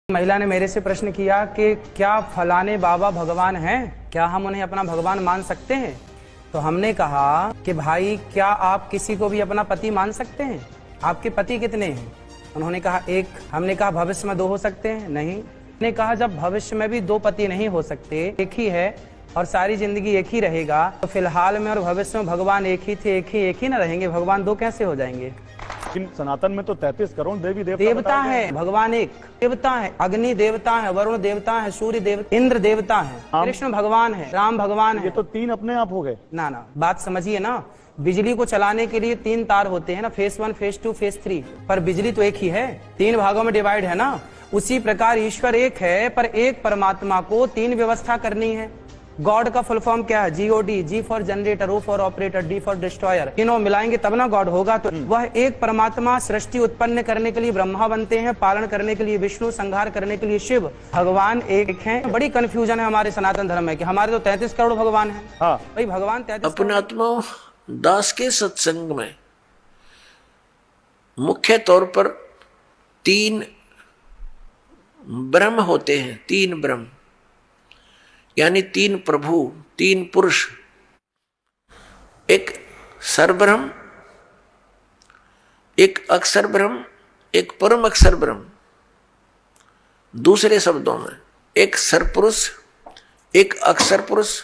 महिला ने मेरे से प्रश्न किया कि क्या फलाने बाबा भगवान हैं, क्या हम उन्हें अपना भगवान मान सकते हैं। तो हमने कहा कि भाई क्या आप किसी को भी अपना पति मान सकते हैं, आपके पति कितने हैं। उन्होंने कहा एक। हमने कहा भविष्य में 2 हो सकते हैं, नहीं। हमने कहा जब भविष्य में भी 2 पति नहीं हो सकते, एक ही है और सारी जिंदगी एक ही रहेगा, तो फिलहाल में और भविष्य में भगवान एक ही थे, एक ही ना रहेंगे, भगवान 2 कैसे हो जाएंगे। सनातन में तो 33 करोड़ देवी देवता है, भगवान एक देवता है, अग्नि देवता है, वरुण देवता है, सूर्य देवता, इंद्र देवता है, कृष्ण भगवान है, राम भगवान है। ये तो 3 अपने आप हो गए ना बात समझिए ना। बिजली को चलाने के लिए 3 तार होते हैं ना, फेस 1, फेस 2, फेस 3, पर बिजली तो एक ही है, 3 भागों में डिवाइड है ना। उसी प्रकार ईश्वर एक है, पर एक परमात्मा को 3 व्यवस्था करनी है। गॉड का फुल फॉर्म क्या है? GOD, G for generator, O for operator, D for destroyer. तीनों मिलाएंगे तब ना गॉड होगा। तो वह एक परमात्मा सृष्टि उत्पन्न करने के लिए ब्रह्मा बनते हैं, पालन करने के लिए विष्णु, संहार करने के लिए शिव। भगवान एक हैं। बड़ी कंफ्यूजन है हमारे सनातन धर्म में कि हमारे तो 33 करोड़ भगवान है। हाँ। भाई भगवान 33 अपनात्मा दास के सत्संग में मुख्य तौर पर 3 ब्रह्म होते हैं, 3 ब्रह्म यानी 3 प्रभु, 3 पुरुष। एक सरब्रह्म, एक अक्षर ब्रह्म, एक परम अक्षर ब्रह्म। दूसरे शब्दों में एक सरपुरुष, एक अक्षर पुरुष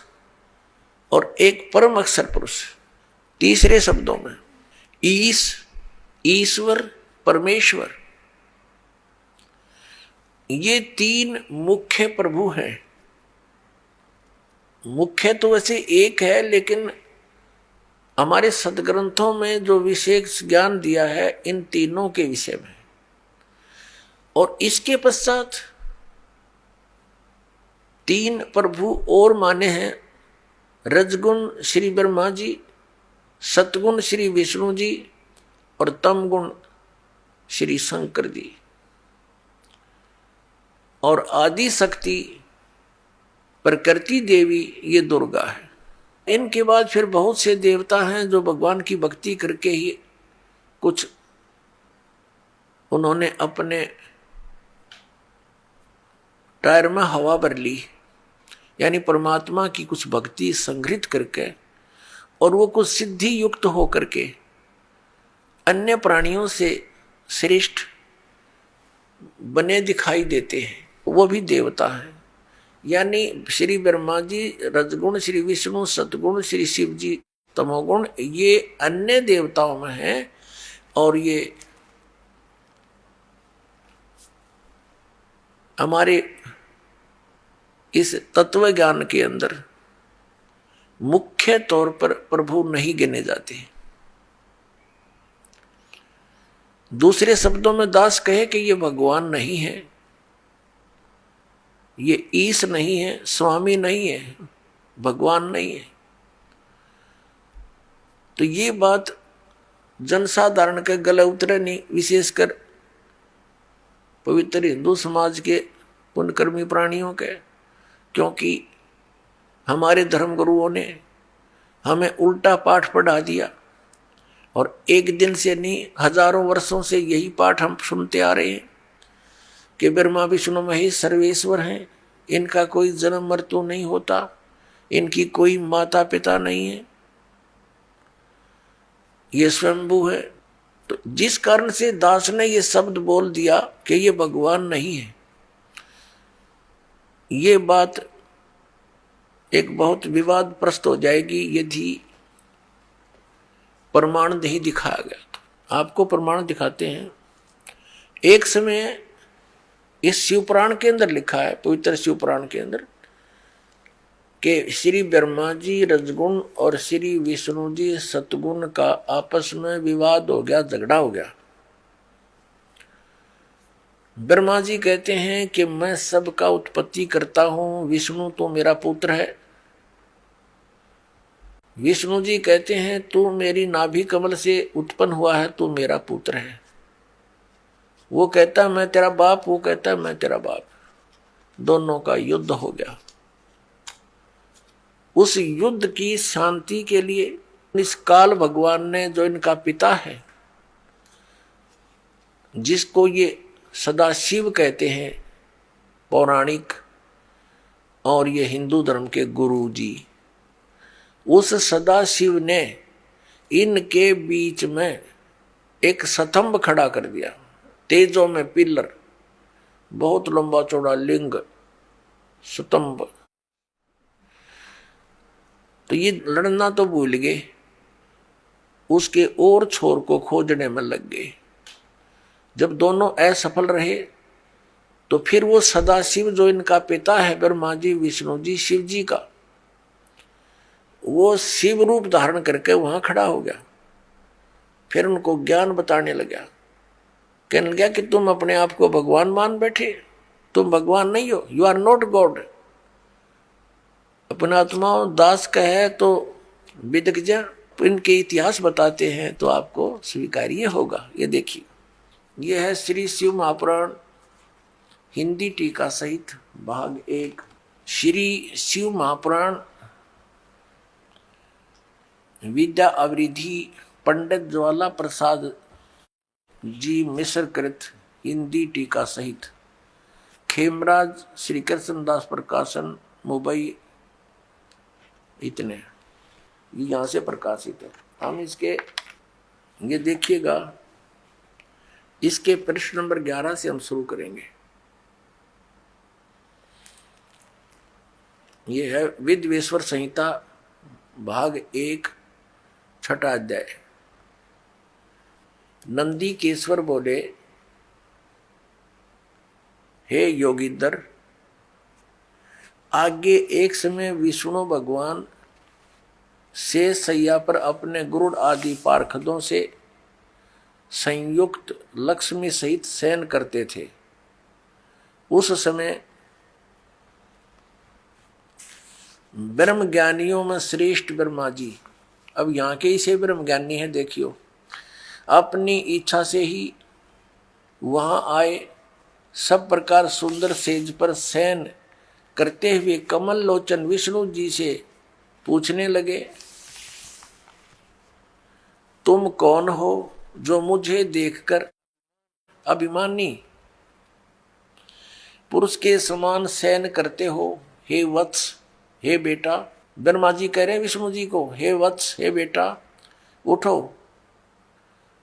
और एक परम अक्षर पुरुष। तीसरे शब्दों में ईश्वर, परमेश्वर। ये 3 मुख्य प्रभु हैं। मुख्य तो वैसे एक है, लेकिन हमारे सदग्रंथों में जो विशेष ज्ञान दिया है इन तीनों के विषय में। और इसके पश्चात 3 प्रभु और माने हैं, रजगुण श्री ब्रह्मा जी, सतगुण श्री विष्णु जी और तमगुण श्री शंकर जी, और आदि शक्ति प्रकृति देवी ये दुर्गा है। इनके बाद फिर बहुत से देवता हैं जो भगवान की भक्ति करके ही कुछ उन्होंने अपने टायर में हवा भर ली, यानी परमात्मा की कुछ भक्ति संग्रहित करके, और वो कुछ सिद्धि युक्त होकर के अन्य प्राणियों से श्रेष्ठ बने दिखाई देते हैं, वो भी देवता हैं। यानी श्री ब्रह्मा जी, रजगुण श्री विष्णु, सतगुण श्री शिव जी, तमोगुण ये अन्य देवताओं में हैं। और ये हमारे इस तत्व ज्ञान के अंदर मुख्य तौर पर प्रभु नहीं गिने जाते। दूसरे शब्दों में दास कहे कि ये भगवान नहीं है, ये ईश नहीं है, स्वामी नहीं है, भगवान नहीं है। तो ये बात जनसाधारण के गले उतरे नहीं, विशेषकर पवित्र हिंदू समाज के पुण्यकर्मी प्राणियों के, क्योंकि हमारे धर्मगुरुओं ने हमें उल्टा पाठ पढ़ा दिया। और एक दिन से नहीं, हजारों वर्षों से यही पाठ हम सुनते आ रहे हैं कि ब्रह्मा विष्णु महेश सर्वेश्वर हैं, इनका कोई जन्म मृत्यु नहीं होता, इनकी कोई माता पिता नहीं है, ये स्वयंभू है। तो जिस कारण से दास ने ये शब्द बोल दिया कि ये भगवान नहीं है, ये बात एक बहुत विवादप्रस्त हो जाएगी यदि प्रमाण नहीं दिखाया गया। तो आपको प्रमाण दिखाते हैं। एक समय इस शिवपुराण के अंदर लिखा है, पवित्र शिवपुराण के अंदर, कि श्री ब्रह्मा जी रजगुण और श्री विष्णु जी सतगुण का आपस में विवाद हो गया, झगड़ा हो गया। ब्रह्मा जी कहते हैं कि मैं सबका उत्पत्ति करता हूं, विष्णु तो मेरा पुत्र है। विष्णु जी कहते हैं तू मेरी नाभि कमल से उत्पन्न हुआ है, तू मेरा पुत्र है। वो कहता मैं तेरा बाप, वो कहता मैं तेरा बाप। दोनों का युद्ध हो गया। उस युद्ध की शांति के लिए इस काल भगवान ने, जो इनका पिता है, जिसको ये सदाशिव कहते हैं, पौराणिक और ये हिंदू धर्म के गुरु जी, उस सदाशिव ने इनके बीच में एक स्तंभ खड़ा कर दिया, तेजों में पिलर, बहुत लंबा चौड़ा लिंग स्तंभ। तो ये लड़ना तो भूल गए, उसके और छोर को खोजने में लग गए। जब दोनों असफल रहे तो फिर वो सदाशिव जो इनका पिता है, ब्रह्मा जी, विष्णु जी, शिव जी का, वो शिव रूप धारण करके वहां खड़ा हो गया। फिर उनको ज्ञान बताने लगा, कहने लगा कि तुम अपने आप को भगवान मान बैठे, तुम भगवान नहीं हो, यू आर नॉट गॉड। अपना आत्मा दास का है तो विदग्ध इनके इतिहास बताते हैं तो आपको स्वीकार्य होगा। ये देखिए, ये है श्री शिव महापुराण हिंदी टीका सहित भाग 1, श्री शिव महापुराण विद्या अवरिधि पंडित ज्वाला प्रसाद जी मिश्र कृत हिंदी टीका सहित, खेमराज श्री कृष्णदास प्रकाशन मुंबई। इतने यहां से प्रकाशित है। हम इसके ये देखिएगा, इसके प्रश्न नंबर 11 से हम शुरू करेंगे। ये है विद्वेश्वर संहिता भाग 1 छठा अध्याय। नंदी केश्वर बोले, हे योगींद्र, आगे एक समय विष्णु भगवान से सैया पर अपने गुरुड़ आदि पार्षदों से संयुक्त लक्ष्मी सहित शयन करते थे। उस समय ब्रह्म ज्ञानियों में श्रेष्ठ ब्रह्मा जी, अब यहाँ के इसे ब्रह्म ज्ञानी है, देखियो, अपनी इच्छा से ही वहां आए। सब प्रकार सुंदर सेज पर शयन करते हुए कमल लोचन विष्णु जी से पूछने लगे, तुम कौन हो जो मुझे देखकर अभिमानी पुरुष के समान शयन करते हो? हे वत्स, हे बेटा। ब्रह्मा जी कह रहे विष्णु जी को, हे वत्स, हे बेटा, उठो,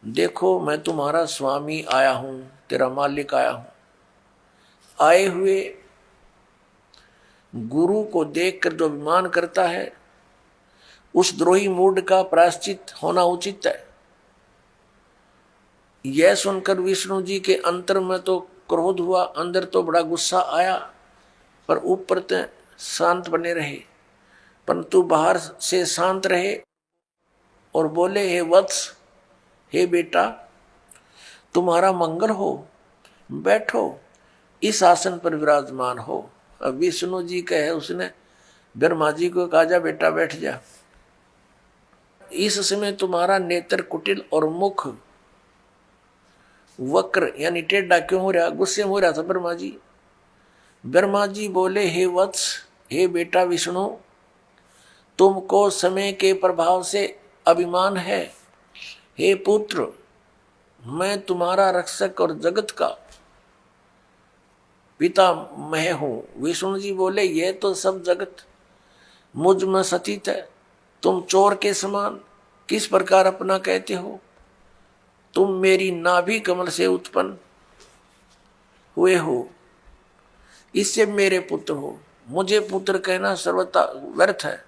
देखो मैं तुम्हारा स्वामी आया हूं, तेरा मालिक आया हूं। आए हुए गुरु को देखकर जो अभिमान करता है, उस द्रोही मूड का प्रायश्चित होना उचित है। यह सुनकर विष्णु जी के अंतर में तो क्रोध हुआ, अंदर तो बड़ा गुस्सा आया, पर ऊपर तो शांत बने रहे, परंतु बाहर से शांत रहे और बोले, हे वत्स, हे बेटा, तुम्हारा मंगल हो, बैठो, इस आसन पर विराजमान हो। अब विष्णु जी कहे, उसने ब्रह्मा जी को कहा, जा बेटा बैठ जा। इस समय तुम्हारा नेत्र कुटिल और मुख वक्र यानी टेढ़ा क्यों हो रहा? गुस्से में हो रहा था ब्रह्मा जी। ब्रह्मा जी बोले, हे वत्स, हे बेटा विष्णु, तुमको समय के प्रभाव से अभिमान है। हे पुत्र, मैं तुम्हारा रक्षक और जगत का पिता मैं हूं। विष्णु जी बोले, यह तो सब जगत मुझ में स्थित है, तुम चोर के समान किस प्रकार अपना कहते हो? तुम मेरी नाभि कमल से उत्पन्न हुए हो, इससे मेरे पुत्र हो, मुझे पुत्र कहना सर्वथा व्यर्थ है।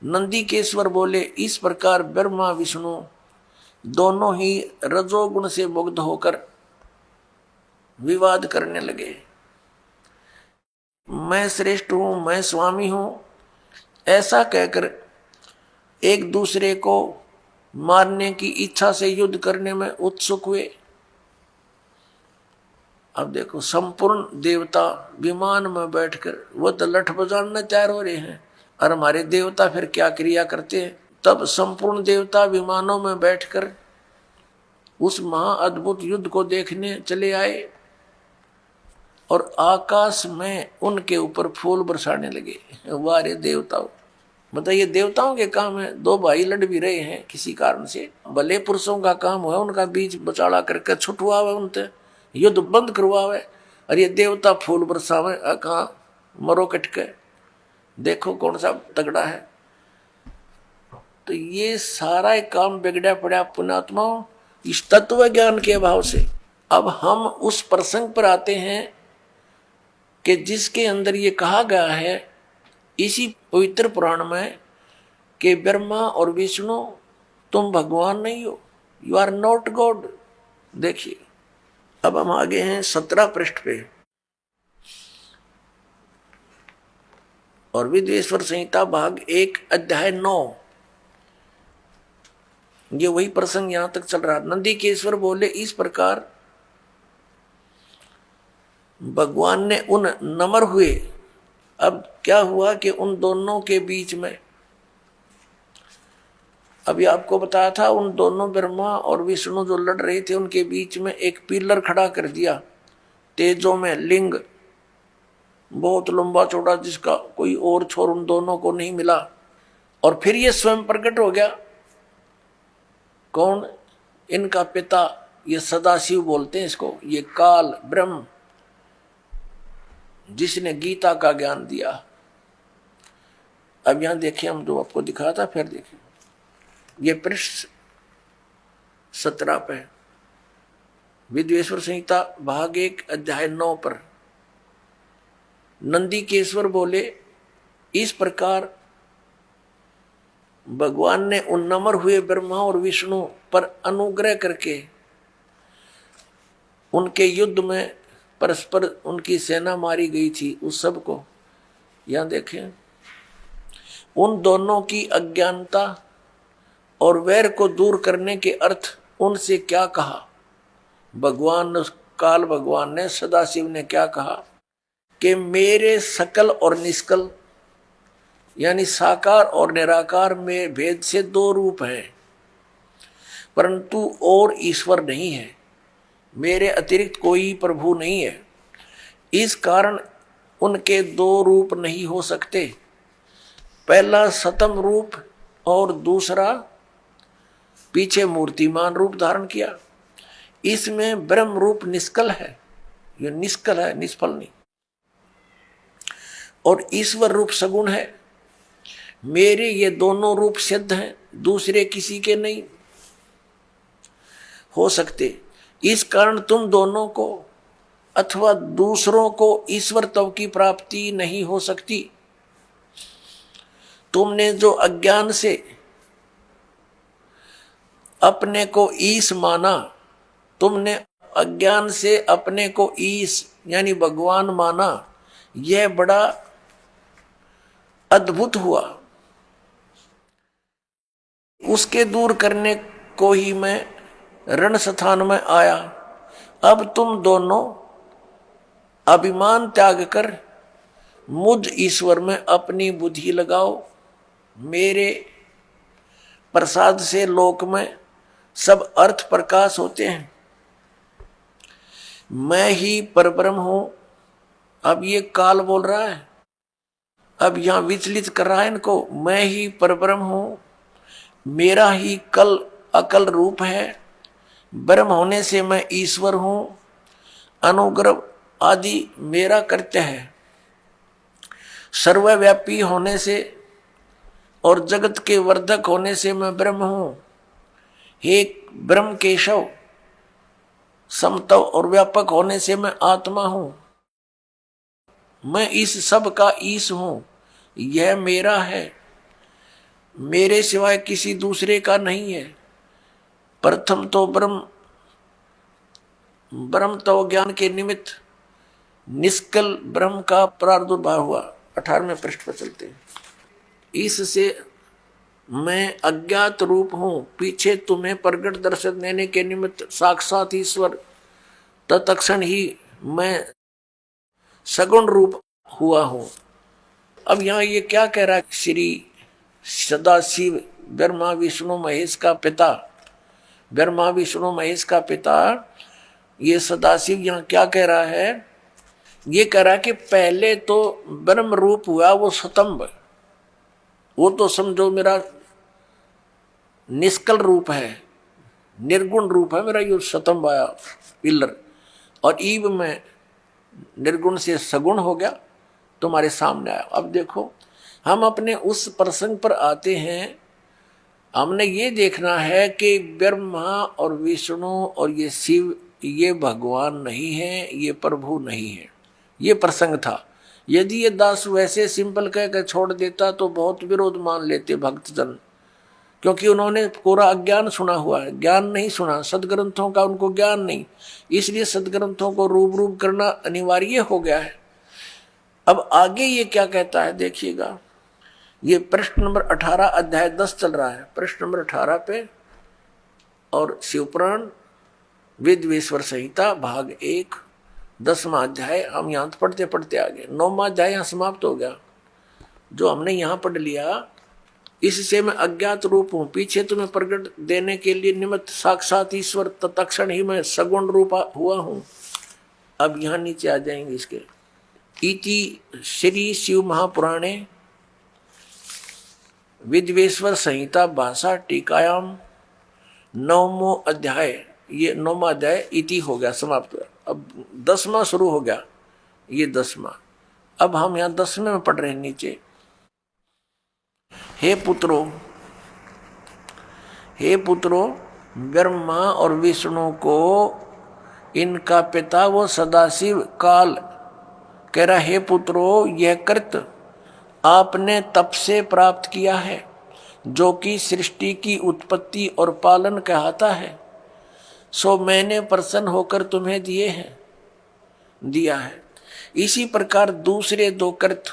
नंदीकेश्वर बोले, इस प्रकार ब्रह्मा विष्णु दोनों ही रजोगुण से मुग्ध होकर विवाद करने लगे। मैं श्रेष्ठ हूं, मैं स्वामी हूं, ऐसा कहकर एक दूसरे को मारने की इच्छा से युद्ध करने में उत्सुक हुए। अब देखो, संपूर्ण देवता विमान में बैठकर वो तो लठ बजाना तैयार हो रहे हैं, और हमारे देवता फिर क्या क्रिया करते हैं? तब संपूर्ण देवता विमानों में बैठकर उस महाअद्भुत युद्ध को देखने चले आए और आकाश में उनके ऊपर फूल बरसाने लगे। वारे देवताओं, बताइए, देवताओं के काम है, दो भाई लड़ भी रहे हैं किसी कारण से, भले पुरुषों का काम है उनका बीच बचाड़ा करके छुटवावे, उनसे युद्ध बंद करवावे, और ये देवता फूल बरसावे, कहाँ मरो कटके, देखो कौन सा तगड़ा है। तो ये सारा एक काम बिगड़ा पड़ा पुण्यात्माओं इस तत्व ज्ञान के अभाव से। अब हम उस प्रसंग पर आते हैं कि जिसके अंदर ये कहा गया है इसी पवित्र पुराण में कि ब्रह्मा और विष्णु तुम भगवान नहीं हो, यू आर नॉट गॉड। देखिए अब हम आगे हैं 17 पृष्ठ पे। और विद्वेश्वर संहिता भाग 1 अध्याय 9, ये वही प्रसंग यहां तक चल रहा। नंदीकेश्वर बोले इस प्रकार भगवान ने उन नम्र हुए। अब क्या हुआ कि उन दोनों के बीच में, अभी आपको बताया था, उन दोनों ब्रह्मा और विष्णु जो लड़ रहे थे उनके बीच में एक पिलर खड़ा कर दिया तेजों में, लिंग बहुत लंबा चौड़ा जिसका कोई और छोर उन दोनों को नहीं मिला। और फिर ये स्वयं प्रकट हो गया। कौन? इनका पिता, ये सदाशिव बोलते हैं इसको, ये काल ब्रह्म जिसने गीता का ज्ञान दिया। अब यहां देखिए हम जो आपको दिखाया था, फिर देखिए ये पृष्ठ 17 पे विद्वेश्वर संहिता भाग 1 अध्याय 9 पर नंदीकेश्वर बोले इस प्रकार भगवान ने उन नम्र हुए ब्रह्मा और विष्णु पर अनुग्रह करके उनके युद्ध में परस्पर उनकी सेना मारी गई थी उस सब को, यहां देखें, उन दोनों की अज्ञानता और वैर को दूर करने के अर्थ उनसे क्या कहा। काल भगवान ने, सदाशिव ने क्या कहा कि मेरे सकल और निष्कल यानी साकार और निराकार में भेद से 2 रूप हैं, परंतु और ईश्वर नहीं है, मेरे अतिरिक्त कोई प्रभु नहीं है। इस कारण उनके 2 रूप नहीं हो सकते, पहला सतम रूप और दूसरा पीछे मूर्तिमान रूप धारण किया। इसमें ब्रह्म रूप निष्कल है, ये निष्कल है, निष्फल नहीं, और ईश्वर रूप सगुण है। मेरे ये दोनों रूप सिद्ध हैं, दूसरे किसी के नहीं हो सकते। इस कारण तुम दोनों को अथवा दूसरों को ईश्वर तव की प्राप्ति नहीं हो सकती। तुमने जो अज्ञान से अपने को ईश माना, तुमने अज्ञान से अपने को ईश यानी भगवान माना, यह बड़ा अद्भुत हुआ। उसके दूर करने को ही मैं रण स्थान में आया। अब तुम दोनों अभिमान त्याग कर मुझ ईश्वर में अपनी बुद्धि लगाओ। मेरे प्रसाद से लोक में सब अर्थ प्रकाश होते हैं। मैं ही परब्रह्म हूं। अब ये काल बोल रहा है, अब यहां विचलित कर रहा है इनको। मैं ही परब्रह्म हूं, मेरा ही कल अकल रूप है। ब्रह्म होने से मैं ईश्वर हूं। अनुग्रह आदि मेरा कृत्य है। सर्वव्यापी होने से और जगत के वर्धक होने से मैं ब्रह्म हूं। हे ब्रह्म केशव, समतव और व्यापक होने से मैं आत्मा हूं। मैं इस सब का ईश हूं। यह मेरा है, मेरे सिवाय किसी दूसरे का नहीं है। प्रथम तो ब्रह्म तो ज्ञान के निमित्त निष्कल ब्रह्म का प्रादुर्भाव हुआ। 18वें पृष्ठ पर चलते हैं। इससे मैं अज्ञात रूप हूं, पीछे तुम्हें प्रगट दर्शन देने के निमित्त साक्षात ईश्वर, तत्क्षण ही मैं सगुण रूप हुआ हूं। अब यहां ये क्या कह रहा है? श्री सदाशिव ब्रह्मा विष्णु महेश का पिता, ब्रह्मा विष्णु महेश का पिता ये सदाशिव यहां क्या कह रहा है? ये कह रहा है कि पहले तो ब्रह्म रूप हुआ वो स्तंभ, वो तो समझो मेरा निष्कल रूप है, निर्गुण रूप है मेरा, ये स्तंभ आया पिलर। और ईब में निर्गुण से सगुण हो गया, तुम्हारे सामने आया। अब देखो, हम अपने उस प्रसंग पर आते हैं। हमने ये देखना है कि ब्रह्मा और विष्णु और ये शिव, ये भगवान नहीं है, ये प्रभु नहीं है। ये प्रसंग था। यदि ये दास वैसे सिंपल कहकर छोड़ देता तो बहुत विरोध मान लेते भक्तजन, क्योंकि उन्होंने पूरा अज्ञान सुना हुआ है, ज्ञान नहीं सुना, सदग्रंथों का उनको ज्ञान नहीं, इसलिए सदग्रंथों को रूप करना अनिवार्य हो गया है। अब आगे ये क्या कहता है देखिएगा। ये प्रश्न नंबर 18 अध्याय 10 चल रहा है, प्रश्न नंबर 18 पे, और शिवपुराण वेदवेश्वर संहिता भाग 1 10वां अध्याय। हम यहाँ पढ़ते पढ़ते आगे 9वां अध्याय यहाँ समाप्त हो गया। जो हमने यहाँ पढ़ लिया, इससे मैं अज्ञात रूप हूँ, पीछे तुम्हें प्रकट देने के लिए निमित्त साक्षात ईश्वर, तत्क्षण ही मैं सगुण रूप हुआ हूँ। अब यहाँ नीचे आ जाएंगे इसके। इति श्री शिव महापुराणे विद्वेश्वर संहिता भाषा टीकायाम 9वां अध्याय, ये 9वां अध्याय इति हो गया, समाप्त हुआ। अब 10वां शुरू हो गया, ये 10वां। अब हम यहाँ 10वें में पढ़ रहे हैं नीचे। हे पुत्रों, ब्रह्मा और विष्णु को इनका पिता वो सदाशिव काल कह रहा, हे पुत्रों, यह कृत आपने तप से प्राप्त किया है, जो कि सृष्टि की उत्पत्ति और पालन कहता है, सो मैंने प्रसन्न होकर तुम्हें दिया है। इसी प्रकार दूसरे 2 कृत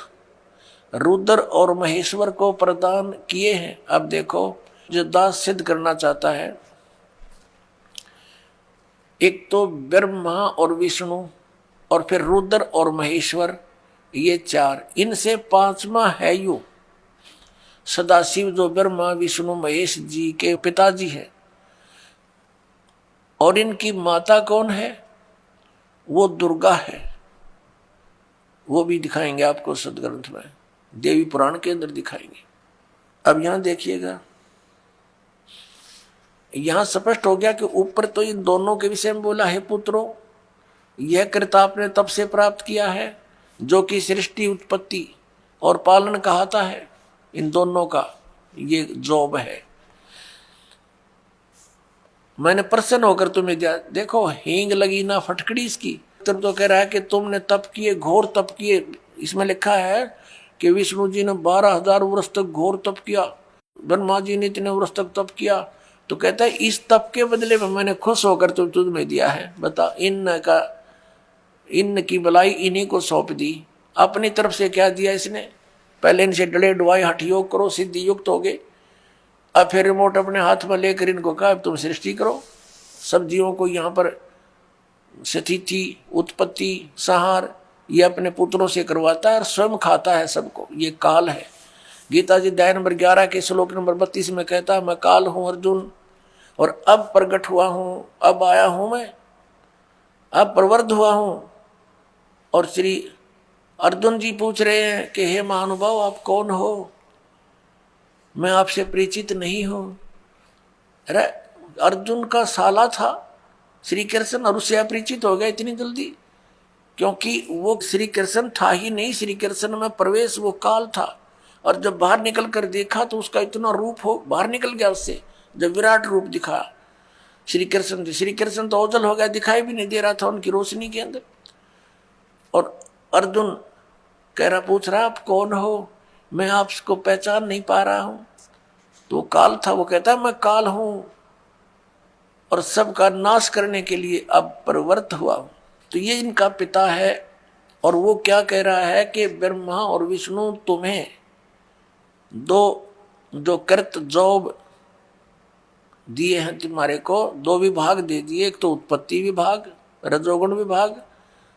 रुद्र और महेश्वर को प्रदान किए हैं। अब देखो, जो दास सिद्ध करना चाहता है, एक तो ब्रह्मा और विष्णु और फिर रुद्र और महेश्वर, ये 4, इनसे 5वां है यू सदाशिव, जो ब्रह्मा विष्णु महेश जी के पिताजी है। और इनकी माता कौन है? वो दुर्गा है। वो भी दिखाएंगे आपको सदग्रंथ में, देवी पुराण के अंदर दिखाएंगे। अब यहां देखिएगा, यहां स्पष्ट हो गया कि ऊपर तो इन दोनों के विषय में बोला है, पुत्रों, यह कृत आपने तब से प्राप्त किया है, जो कि सृष्टि उत्पत्ति और पालन कहता है। इन दोनों का ये जॉब है। मैंने प्रसन्न होकर तुम्हें दिया। देखो, हींग लगी ना फटकड़ी इसकी। तो कह रहा है कि तुमने तप किए, घोर तप किए। इसमें लिखा है कि विष्णु जी ने 12,000 वर्ष तक घोर तप किया, ब्रह्मा जी ने इतने वर्ष तक तप किया। तो कहता है इस तप के बदले में मैंने खुश होकर तुम्हें दिया है। बता, इन की भलाई इन्हीं को सौंप दी। अपनी तरफ से क्या दिया इसने? पहले इनसे डले डुआई हठ योग करो, सिद्धि युक्त हो गए। अब फिर रिमोट अपने हाथ में लेकर इनको कहा तुम सृष्टि करो। सब्जियों को यहाँ पर स्थिति, उत्पत्ति, संहार ये अपने पुत्रों से करवाता है और स्वयं खाता है सबको। ये काल है। गीता जी अध्याय नंबर 11 के श्लोक नंबर 32 में कहता है, मैं काल हूं अर्जुन, और अब प्रकट हुआ हूं, अब आया हूं मैं, अब प्रवृद्ध हुआ हूं। और श्री अर्जुन जी पूछ रहे हैं कि हे महानुभाव, आप कौन हो? मैं आपसे परिचित नहीं हूं। अरे अर्जुन का साला था श्री कृष्ण, और उससे अपरिचित हो गया इतनी जल्दी? क्योंकि वो श्री कृष्ण था ही नहीं, श्री कृष्ण में प्रवेश वो काल था। और जब बाहर निकल कर देखा तो उसका इतना रूप हो बाहर निकल गया उससे, जब विराट रूप दिखा श्री कृष्ण तो ओझल हो गया, दिखाई भी नहीं दे रहा था उनकी रोशनी के अंदर। और अर्जुन कह रहा, पूछ रहा आप कौन हो? मैं आपको पहचान नहीं पा रहा हूं। तो काल था। वो कहता है मैं काल हूं और सबका नाश करने के लिए अब प्रवृत्त हुआ हूं। तो ये इनका पिता है। और वो क्या कह रहा है कि ब्रह्मा और विष्णु तुम्हें जो कृत जॉब दिए हैं, तुम्हारे को 2 विभाग दे दिए। एक तो उत्पत्ति विभाग, रजोगुण विभाग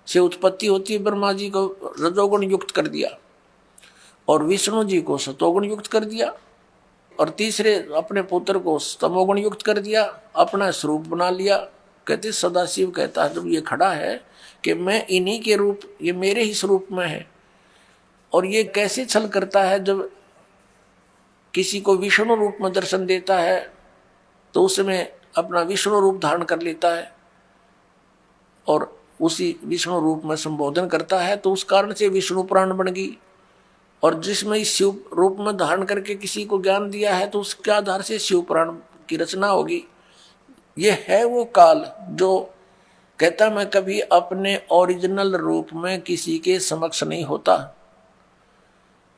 से उत्पत्ति होती है, ब्रह्मा जी को रजोगुण युक्त कर दिया और विष्णु जी को सतोगुण युक्त कर दिया, और तीसरे अपने पुत्र को तमोगुण युक्त कर दिया, अपना स्वरूप बना लिया। कहते सदाशिव कहता है जब ये खड़ा है कि मैं इन्हीं के रूप, ये मेरे ही स्वरूप में है। और ये कैसे छल करता है, जब किसी को विष्णु रूप में दर्शन देता है तो उसमें अपना विष्णु रूप धारण कर लेता है, और उसी विष्णु रूप में संबोधन करता है, तो उस कारण से विष्णु पुराण बन गई। और जिसमें इस शिव रूप में धारण करके किसी को ज्ञान दिया है, तो उसके आधार से शिव पुराण की रचना होगी। ये है वो काल जो कहता मैं कभी अपने ओरिजिनल रूप में किसी के समक्ष नहीं होता,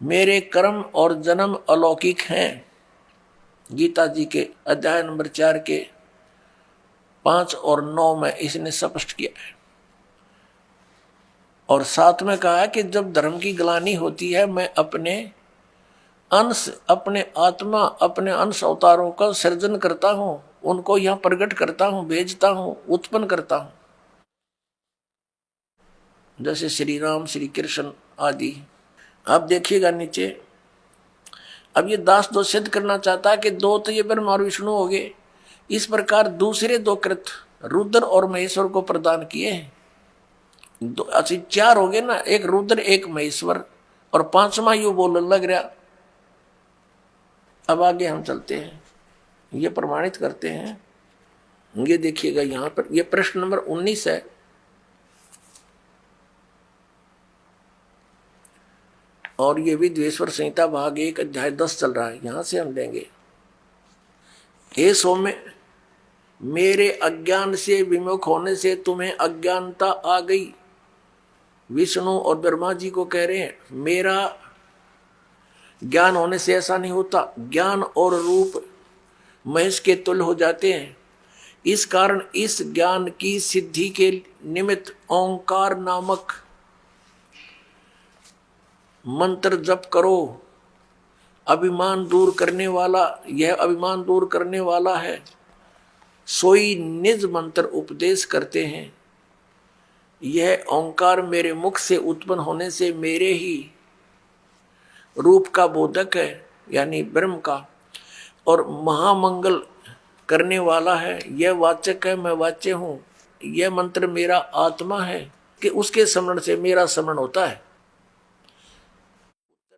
मेरे कर्म और जन्म अलौकिक हैं। गीता जी के अध्याय नंबर 4 के 5 और 9 में इसने स्पष्ट किया है। और साथ में कहा है कि जब धर्म की ग्लानि होती है, मैं अपने अंश, अपने आत्मा, अपने अंश अवतारों का सृजन करता हूं, उनको यहां प्रकट करता हूं, भेजता हूं, उत्पन्न करता हूं, जैसे श्री राम, श्री कृष्ण आदि। अब देखिएगा नीचे, अब ये दास दो सिद्ध करना चाहता है कि दो तो ये ब्रह्मा और विष्णु हो गए, इस प्रकार दूसरे दो कृत रुद्र और महेश्वर को प्रदान किए हैं। अच्छा 4 हो गए ना, एक रुद्र एक महेश्वर, और 5वां यू बोलने लग रहा। अब आगे हम चलते हैं, ये प्रमाणित करते हैं। ये देखिएगा यहां पर, ये प्रश्न नंबर 19 है। और ये विद्वेश्वर संहिता भाग 1 अध्याय 10 चल रहा है, यहां से हम लेंगे। हे सौम्य, मेरे अज्ञान से विमुख होने से तुम्हें अज्ञानता आ गई। विष्णु और ब्रह्मा जी को कह रहे हैं, मेरा ज्ञान होने से ऐसा नहीं होता, ज्ञान और रूप महेश के तुल्य हो जाते हैं। इस कारण इस ज्ञान की सिद्धि के निमित्त ओंकार नामक मंत्र जप करो। अभिमान दूर करने वाला, यह अभिमान दूर करने वाला है। सोई निज मंत्र उपदेश करते हैं। यह ओंकार मेरे मुख से उत्पन्न होने से मेरे ही रूप का बोधक है, यानी ब्रह्म का, और महामंगल करने वाला है। यह वाचक है, मैं वाच्य हूं। यह मंत्र मेरा आत्मा है कि उसके स्मरण से मेरा स्मरण होता है।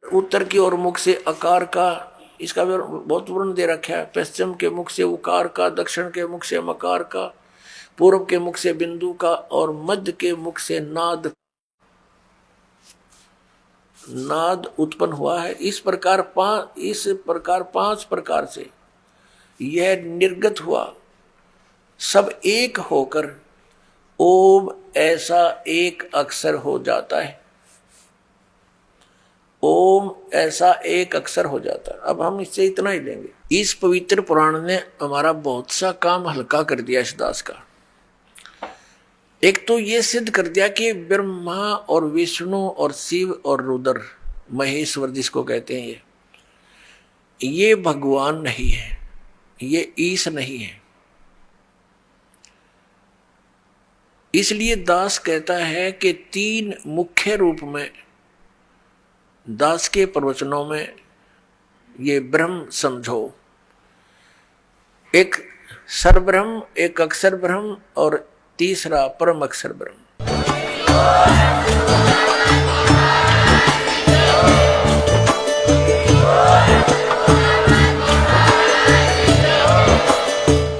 उत्तर की ओर मुख से अकार का, इसका बहुत वर्णन दे रखा है। पश्चिम के मुख से उकार का, दक्षिण के मुख से मकार का, पूर्व के मुख से बिंदु का, और मध्य के मुख से नाद उत्पन्न हुआ है। इस प्रकार 5 प्रकार से यह निर्गत हुआ। सब एक होकर ओम ऐसा एक अक्षर हो जाता है। ओम ऐसा एक अक्षर हो जाता है। अब हम इससे इतना ही लेंगे। इस पवित्र पुराण ने हमारा बहुत सा काम हल्का कर दिया इस दास का। एक तो ये सिद्ध कर दिया कि ब्रह्मा और विष्णु और शिव और रुद्र, महेश्वर जिसको कहते हैं, ये भगवान नहीं है, ये ईश नहीं है। इसलिए दास कहता है कि 3 मुख्य रूप में दास के प्रवचनों में ये ब्रह्म समझो। एक सरब्रह्म, एक अक्षर ब्रह्म, और तीसरा परम अक्षर ब्रह्म।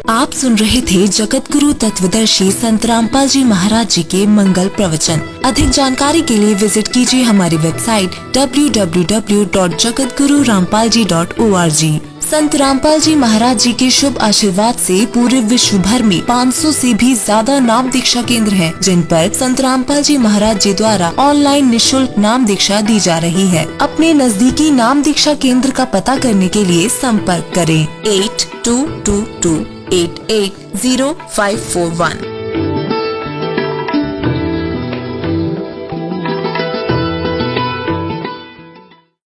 आप सुन रहे थे जगत गुरु तत्वदर्शी संत रामपाल जी महाराज जी के मंगल प्रवचन। अधिक जानकारी के लिए विजिट कीजिए हमारी वेबसाइट www.jagatgururampalji.org। संत रामपाल जी महाराज जी के शुभ आशीर्वाद से पूरे विश्व भर में 500 से भी ज्यादा नाम दीक्षा केंद्र हैं, जिन पर संत रामपाल जी महाराज जी द्वारा ऑनलाइन निशुल्क नाम दीक्षा दी जा रही है। अपने नजदीकी नाम दीक्षा केंद्र का पता करने के लिए संपर्क करें 8222880541।